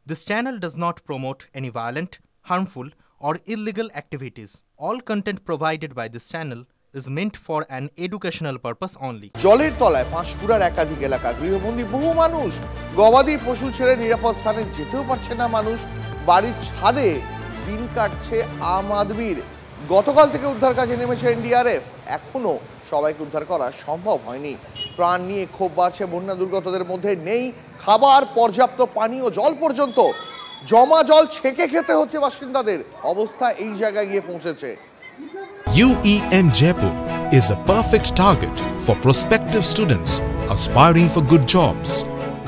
This channel does not promote any violent, harmful, or illegal activities. All content provided by this channel is meant for an educational purpose only. জলের তলায় পাঁশকুড়ার একাধিক এলাকা গৃহবন্দী বহু মানুষ, গবাদি পশু ছেড়ে নিরাপদ স্থানে যেতেও পারছে না মানুষ। বাড়ির ছাদে দিন কাটছে আম আদমির। গতকাল থেকে উদ্ধার কাজে নেমেছে এনডিআরএফ, এখনো সবাইকে উদ্ধার করা সম্ভব হয়নি। প্রাণ নিয়ে ক্ষোভ বাড়ছে বন্যা দুর্গতদের মধ্যে। নেই খাবার, পর্যাপ্ত পানীয় জল পর্যন্ত। জমা জল ছেঁকে খেতে হচ্ছে বাসিন্দাদের। অবস্থা এই জায়গায় গিয়ে পৌঁছেছে। UEM Jaipur is a perfect target for prospective students aspiring for good jobs,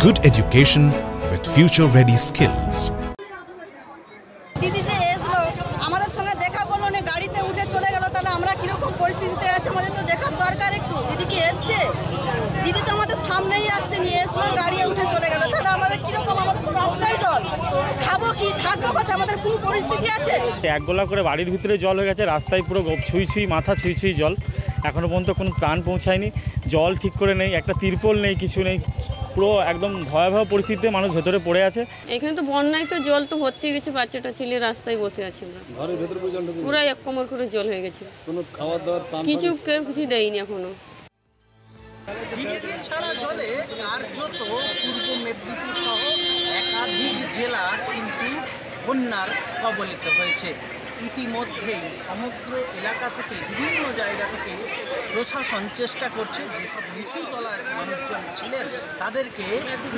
good education with future-ready skills. দিদি যে এসলো আমাদের সঙ্গে দেখা করলো না, গাড়িতে উঠে চলে গেল, তাহলে আমরা কিরকম পরিস্থিতিতে আছে আমাদের তো দেখার দরকার একটু। দিদি কি এসছে? দিদি তো আমাদের সামনেই আসছে, নিয়ে এসলো, গাড়ি উঠে চলে গেল, তাহলে আমাদের কিরকম? আমাদের তো রাস্তায় জল, খাবো কি, থাকবো কোথায়? আমাদের কোনো পরিস্থিতি আছে? এক গোলা করে বাড়ির ভিতরে জল হয়ে গেছে, রাস্তায় পুরো ছুঁই ছুঁই, মাথা ছুঁই ছুঁই জল। এখনও পর্যন্ত কোনো ত্রাণ পৌঁছায়নি, জল ঠিক করে নেই, একটা তিরপল নেই, কিছু নেই, পুরো একদম ভয়াবহ পরিস্থিতিতে মানুষ ভেতরে পড়ে আছে। এখানে তো বন্যায় তো জল তো ভর্তি হয়ে গেছে, বাচ্চাটা ছেলে রাস্তায় বসে আছে, ঘরের ভেতরে পুরো এক কোমর করে জল হয়ে গেছে, কোনো খাবার দাবার কেউ কিছু দেয়নি এখনো। ডিভিসি ছাড়া জলে কার্যত পূর্ব মেদিনীপুর সহ একাধিক জেলা কিন্তু বন্যার কবলিত হয়েছে। ইতিমধ্যেই সমগ্র এলাকা থেকে বিভিন্ন জায়গা থেকে প্রশাসন চেষ্টা করছে যেসব নিচু তলার মানুষজন ছিলেন তাদেরকে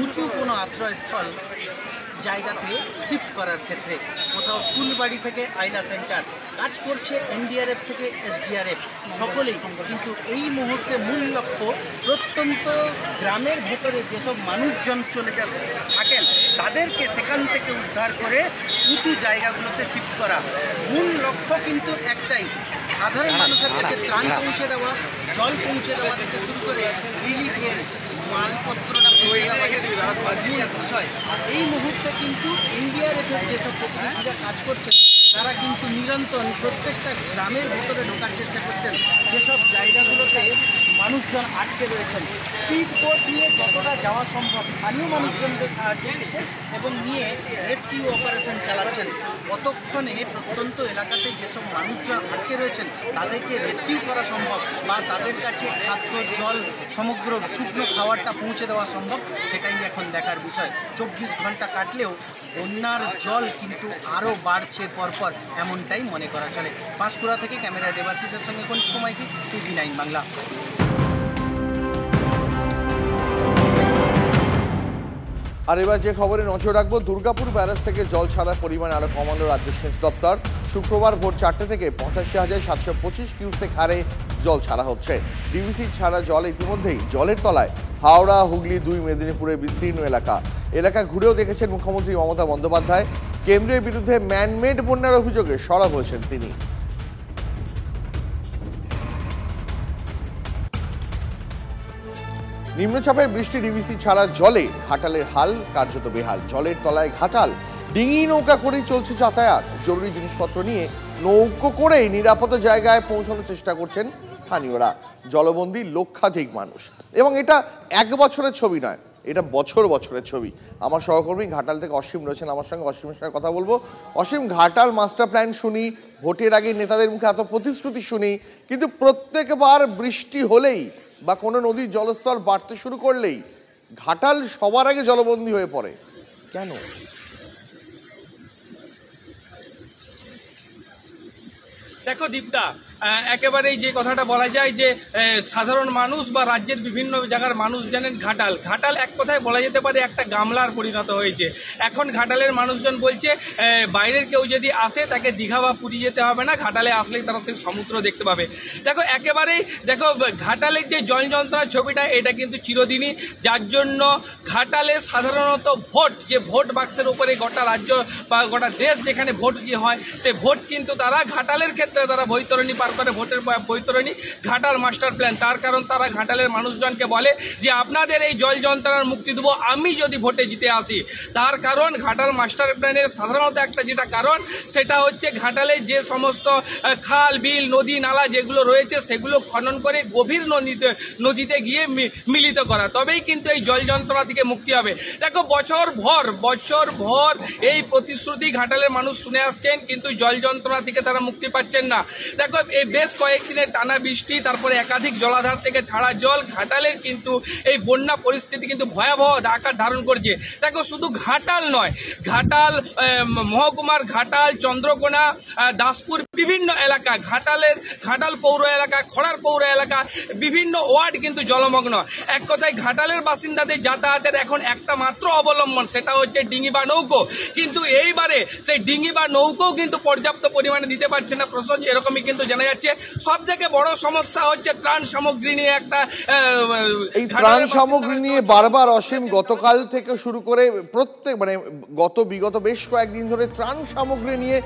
উঁচু কোনো আশ্রয়স্থল জায়গাতে শিফট করার ক্ষেত্রে। কোথাও ফুলবাড়ি থেকে আইলা সেন্টার কাজ করছে, এনডিআরএফ থেকে এসডিআরএফ, সকলেই কিন্তু এই মুহূর্তে মূল লক্ষ্য প্রত্যন্ত গ্রামের ভেতরে যেসব মানুষজন চলে থাকেন তাদেরকে সেখান থেকে উদ্ধার করে উঁচু জায়গাগুলোতে শিফট করা। মূল লক্ষ্য কিন্তু একটাই, সাধারণ মানুষের কাছে ত্রাণ পৌঁছে দেওয়া, জল পৌঁছে দেওয়া থেকে শুরু করে রিলিফের মালপত্রটা পৌঁছে দেওয়া মূল বিষয়। এই মুহূর্তে কিন্তু এনডিআরএফের যেসব প্রতিনিধিরা কাজ করছেন তারা কিন্তু নিরন্তর প্রত্যেকটা গ্রামের ভেতরে ঢোকার চেষ্টা করছেন যেসব জায়গাগুলোতে মানুষজন আটকে রয়েছেন। স্পিড বোট নিয়ে যতটা যাওয়া সম্ভব স্থানীয় মানুষজনদের সাহায্য করছেন এবং নিয়ে রেস্কিউ অপারেশন চালাচ্ছেন। কতক্ষণে প্রত্যন্ত এলাকাতে যেসব মানুষজন আটকে রয়েছেন তাদেরকে রেস্কিউ করা সম্ভব বা তাদের কাছে খাদ্য, জল, সমগ্র শুকনো খাবারটা পৌঁছে দেওয়া সম্ভব, সেটাই এখন দেখার বিষয়। 24 ঘন্টা কাটলেও বন্যার জল কিন্তু আরও বাড়ছে পরপর, এমনটাই মনে করা চলে। পাঁশকুড়া থেকে ক্যামেরা দেবাশিসের সঙ্গে কনিষ্ঠ মাইতি, TV9 বাংলা। আর এবার যে খবরে নজর রাখবো, দুর্গাপুর ব্যারাজ থেকে জল ছাড়ার পরিমাণ আরো কমানো রাজ্য সেচ দপ্তর। শুক্রবার ভোর 4টে থেকে 85,725 কিউসেক হারে জল ছাড়া হচ্ছে। ডিভিসি ছাড়া জল ইতিমধ্যেই জলের তলায় হাওড়া, হুগলি, 2 মেদিনীপুরের বিস্তীর্ণ এলাকা ঘুরেও দেখেছেন মুখ্যমন্ত্রী মমতা বন্দ্যোপাধ্যায়। কেন্দ্রের বিরুদ্ধে ম্যানমেড বন্যার অভিযোগে সরব হয়েছেন তিনি। নিম্নচাপের বৃষ্টি, ডিভিসি ছাড়া জলে ঘাটালের হাল কার্যত বেহাল। জলের তলায় ঘাটাল, ডিঙি নৌকা করেই চলছে যাতায়াত। জরুরি জিনিসপত্র নিয়ে নৌকো করেই নিরাপদ জায়গায় পৌঁছানোর চেষ্টা করছেন স্থানীয়রা। জলবন্দী লক্ষাধিক মানুষ, এবং এটা 1 বছরের ছবি নয়, এটা বছরের ছবি। আমার সহকর্মী ঘাটাল থেকে অসীম রয়েছেন আমার সঙ্গে, অসীমের সঙ্গে কথা বলবো। অসীম, ঘাটাল মাস্টার প্ল্যান শুনি, ভোটের আগে নেতাদের মুখে এত প্রতিশ্রুতি শুনি, কিন্তু প্রত্যেকবার বৃষ্টি হলেই বা কোনো নদীর জলস্তর বাড়তে শুরু করলেই ঘাটাল সবার আগে জলবন্দী হয়ে পড়ে, কেন? দেখো দীপ্তা, একেবারেই যে কথাটা বলা যায় যে সাধারণ মানুষ বা রাজ্যের বিভিন্ন জায়গার মানুষ জানেন ঘাটাল এক কথায় বলা যেতে পারে একটা গামলার পরিণত হয়েছে। এখন ঘাটালের মানুষজন বলছে বাইরের কেউ যদি আসে তাকে দীঘা বা পুরী যেতে হবে না, ঘাটালে আসলেই তারা সেই সমুদ্র দেখতে পাবে। দেখো একেবারেই ঘাটালের যে জল যন্ত্রণার ছবিটা, এটা কিন্তু চিরদিনই, যার জন্য ঘাটালে সাধারণত ভোট বাক্সের উপরে গোটা রাজ্য বা গোটা দেশ যেখানে ভোট হয় সে ভোট কিন্তু তারা ঘাটালের ক্ষেত্রে তারা বৈতরণী বার করে ভোটের বৈতরণী ঘাটাল মাস্টার প্ল্যান। তার কারণ তারা ঘাটালের মানুষজনকে বলে যে আপনাদের এই জল যন্ত্রণার মুক্তি দেবো আমি যদি ভোটে জিতে আসি। তার কারণ ঘাটাল মাস্টার প্ল্যানের সাধারণত একটা যেটা কারণ সেটা হচ্ছে ঘাটালে যে সমস্ত খাল বিল নদী নালা যেগুলো রয়েছে সেগুলো খনন করে গভীর নদীতে গিয়ে মিলিত করা, তবেই কিন্তু এই জল যন্ত্রণা থেকে মুক্তি হবে। দেখো বছর ভর এই প্রতিশ্রুতি ঘাটালের মানুষ শুনে আসছেন, কিন্তু জল যন্ত্রণা থেকে তারা মুক্তি পাচ্ছেন না। দেখো এই বেশ কয়েকদিনের টানা বৃষ্টি, তারপরে একাধিক জলাধার থেকে ছাড়া জল, ঘাটালের কিন্তু এই বন্যা পরিস্থিতি কিন্তু ভয়াবহ আকার ধারণ করছে। দেখো শুধু ঘাটাল নয়, ঘাটাল মহকুমার ঘাটাল, চন্দ্রকোনা, দাসপুর বিভিন্ন এলাকা, ঘাটাল পৌর এলাকা, খড়ার পৌর এলাকা বিভিন্ন ওয়ার্ড কিন্তু জলমগ্ন। এক কথায় ঘাটালের বাসিন্দাদের যাতায়াতের এখন একটা মাত্র অবলম্বন, সেটা হচ্ছে ডিঙি বা নৌকো। কিন্তু এইবারে সেই ডিঙি বা নৌকোও কিন্তু পর্যাপ্ত পরিমাণে দিতে পারছে না প্রশাসন, এরকমই কিন্তু জানা যাচ্ছে। সব থেকে বড় সমস্যা হচ্ছে ত্রাণ সামগ্রী নিয়ে একটা এই ত্রাণ সামগ্রী নিয়ে বারবার অসীম গতকাল থেকে শুরু করে বিগত বেশ কয়েকদিন ধরে ত্রাণ সামগ্রী নিয়ে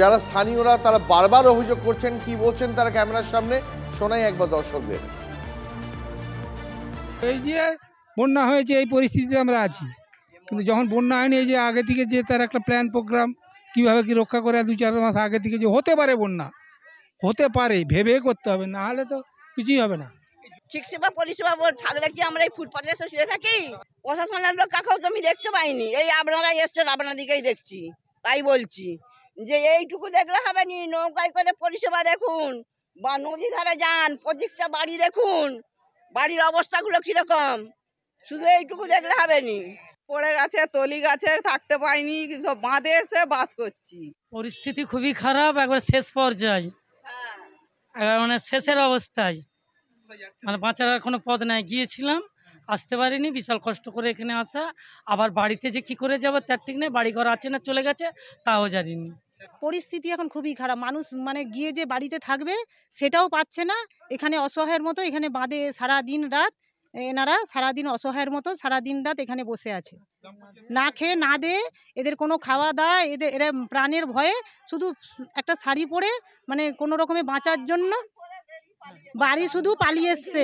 যারা স্থানীয়রা তারা বারবার অভিযোগ করছেন। কি বলছেন তারা ক্যামেরার সামনে শোনাই একবার দর্শকদের। এই যে বন্যা হয়েছে এই পরিস্থিতিতে আমরা আছি, কিন্তু যখন বন্যা হয়নি এই যে আগে থেকে যে তার একটা প্ল্যান প্রোগ্রাম কীভাবে কি রক্ষা করে 2-4 মাস আগে থেকে যে হতে পারে বন্যা হতে পারে ভেবে করতে হবে, না হলে তো কিছুই হবে না। ঠিক সেবা পরিষেবা থাকলে কি আমরা এই ফুটপাতে এসে শুয়ে থাকি? প্রশাসনের লোক কাকেও তো আমি দেখতে পাইনি, এই আপনারা এসছেন আপনার দিকেই দেখছি। তাই বলছি যে এইটুকু দেখলে হবে নি, নৌকায় করে পরিষেবা দেখুন বা নদী ধারে যান, প্রত্যেকটা বাড়ি দেখুন, বাড়ির অবস্থাগুলো কিরকম, শুধু এইটুকু দেখলে হবে নি। পড়ে গেছে, তলি গাছে থাকতে পাইনি, সব বাঁধে এসে বাস করছি। পরিস্থিতি খুবই খারাপ, একবার শেষ পর্যায়ে, মানে শেষের অবস্থায়, মানে বাঁচার কোনো পথ নাই। গিয়েছিলাম, আসতে পারিনি, বিশাল কষ্ট করে এখানে আসা। আবার বাড়িতে যে কি করে যাবো তার ঠিক নেই, বাড়িঘর আছে না চলে গেছে তাও জানিনি। পরিস্থিতি এখন খুবই খারাপ, মানুষ মানে গিয়ে যে বাড়িতে থাকবে সেটাও পাচ্ছে না। এখানে অসহায়ের মতো এখানে বাঁধে সারাদিন রাত, এনারা সারাদিন অসহায়ের মতো সারাদিন রাত এখানে বসে আছে, না খেয়ে না দে, এদের কোনো খাওয়া দাওয়া, এরা প্রাণের ভয়ে শুধু একটা শাড়ি পরে মানে কোনো রকমে বাঁচার জন্য বাড়ি শুধু পালিয়ে এসছে।